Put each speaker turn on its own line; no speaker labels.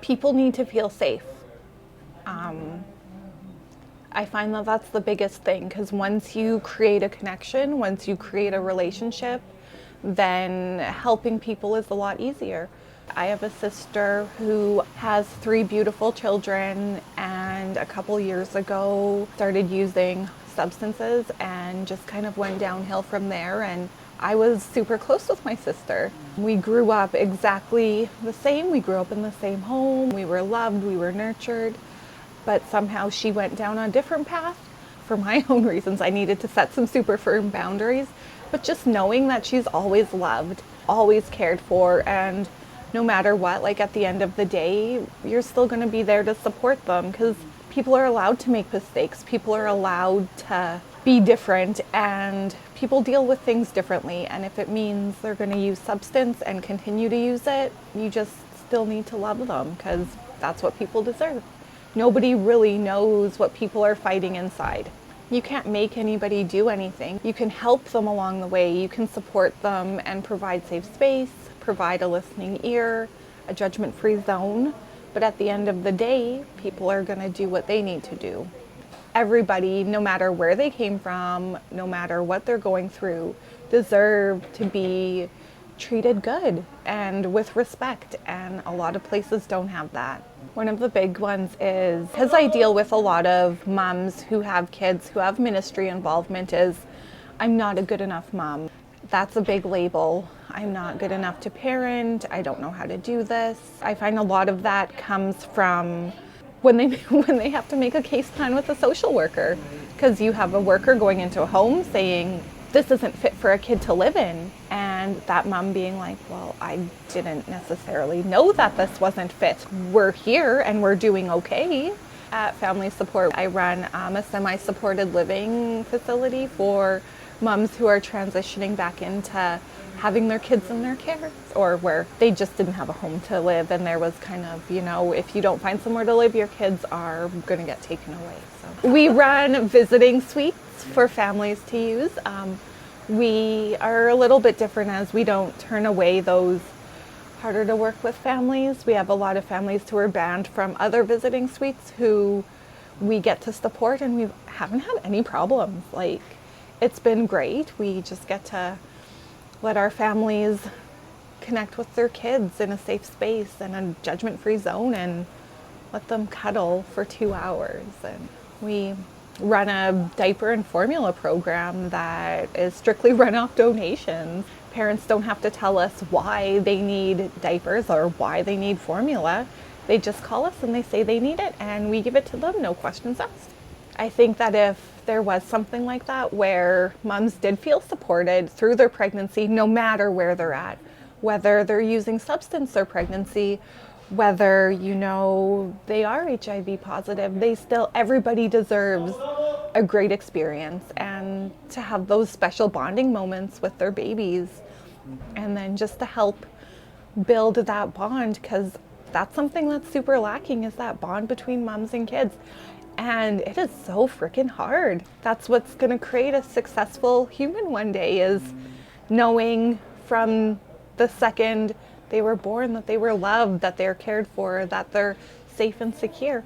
People need to feel safe. I find that that's the biggest thing, because once you create a connection, once you create a relationship, then helping people is a lot easier. I have a sister who has 3 beautiful children, and a couple years ago started using substances and just kind of went downhill from there. And I was super close with my sister. We grew up exactly the same. We grew up in the same home. We were loved, we were nurtured, but somehow she went down a different path. For my own reasons, I needed to set some super firm boundaries, but just knowing that she's always loved, always cared for, and no matter what, like at the end of the day, you're still going to be there to support them, because people are allowed to make mistakes. People are allowed to be different, and people deal with things differently. And if it means they're going to use substance and continue to use it, you just still need to love them, because that's what people deserve. Nobody really knows what people are fighting inside. You can't make anybody do anything. You can help them along the way. You can support them and provide safe space, provide a listening ear, a judgment-free zone. But at the end of the day, people are going to do what they need to do. Everybody, no matter where they came from, no matter what they're going through, deserve to be treated good and with respect, and a lot of places don't have that. One of the big ones is, because I deal with a lot of moms who have kids who have ministry involvement, is I'm not a good enough mom. That's a big label. I'm not good enough to parent. I don't know how to do this. I find a lot of that comes from when they have to make a case plan with a social worker, because you have a worker going into a home saying, this isn't fit for a kid to live in. And that mom being like, well, I didn't necessarily know that this wasn't fit. We're here and we're doing okay. At Family Support, I run a semi-supported living facility for moms who are transitioning back into having their kids in their care, or where they just didn't have a home to live, and there was kind of, if you don't find somewhere to live, your kids are going to get taken away. So we run visiting suites for families to use. We are a little bit different, as we don't turn away those harder to work with families. We have a lot of families who are banned from other visiting suites who we get to support, and we haven't had any problems. Like, it's been great. We just get to let our families connect with their kids in a safe space and a judgment-free zone, and let them cuddle for 2 hours. And we run a diaper and formula program that is strictly run off donations. Parents don't have to tell us why they need diapers or why they need formula. They just call us and they say they need it, and we give it to them, no questions asked. I think that if there was something like that, where moms did feel supported through their pregnancy, no matter where they're at, whether they're using substance or pregnancy, whether, they are HIV positive, everybody deserves a great experience, and to have those special bonding moments with their babies, and then just to help build that bond, because that's something that's super lacking, is that bond between moms and kids. And it is so freaking hard. That's what's going to create a successful human one day, is knowing from the second they were born that they were loved, that they're cared for, that they're safe and secure.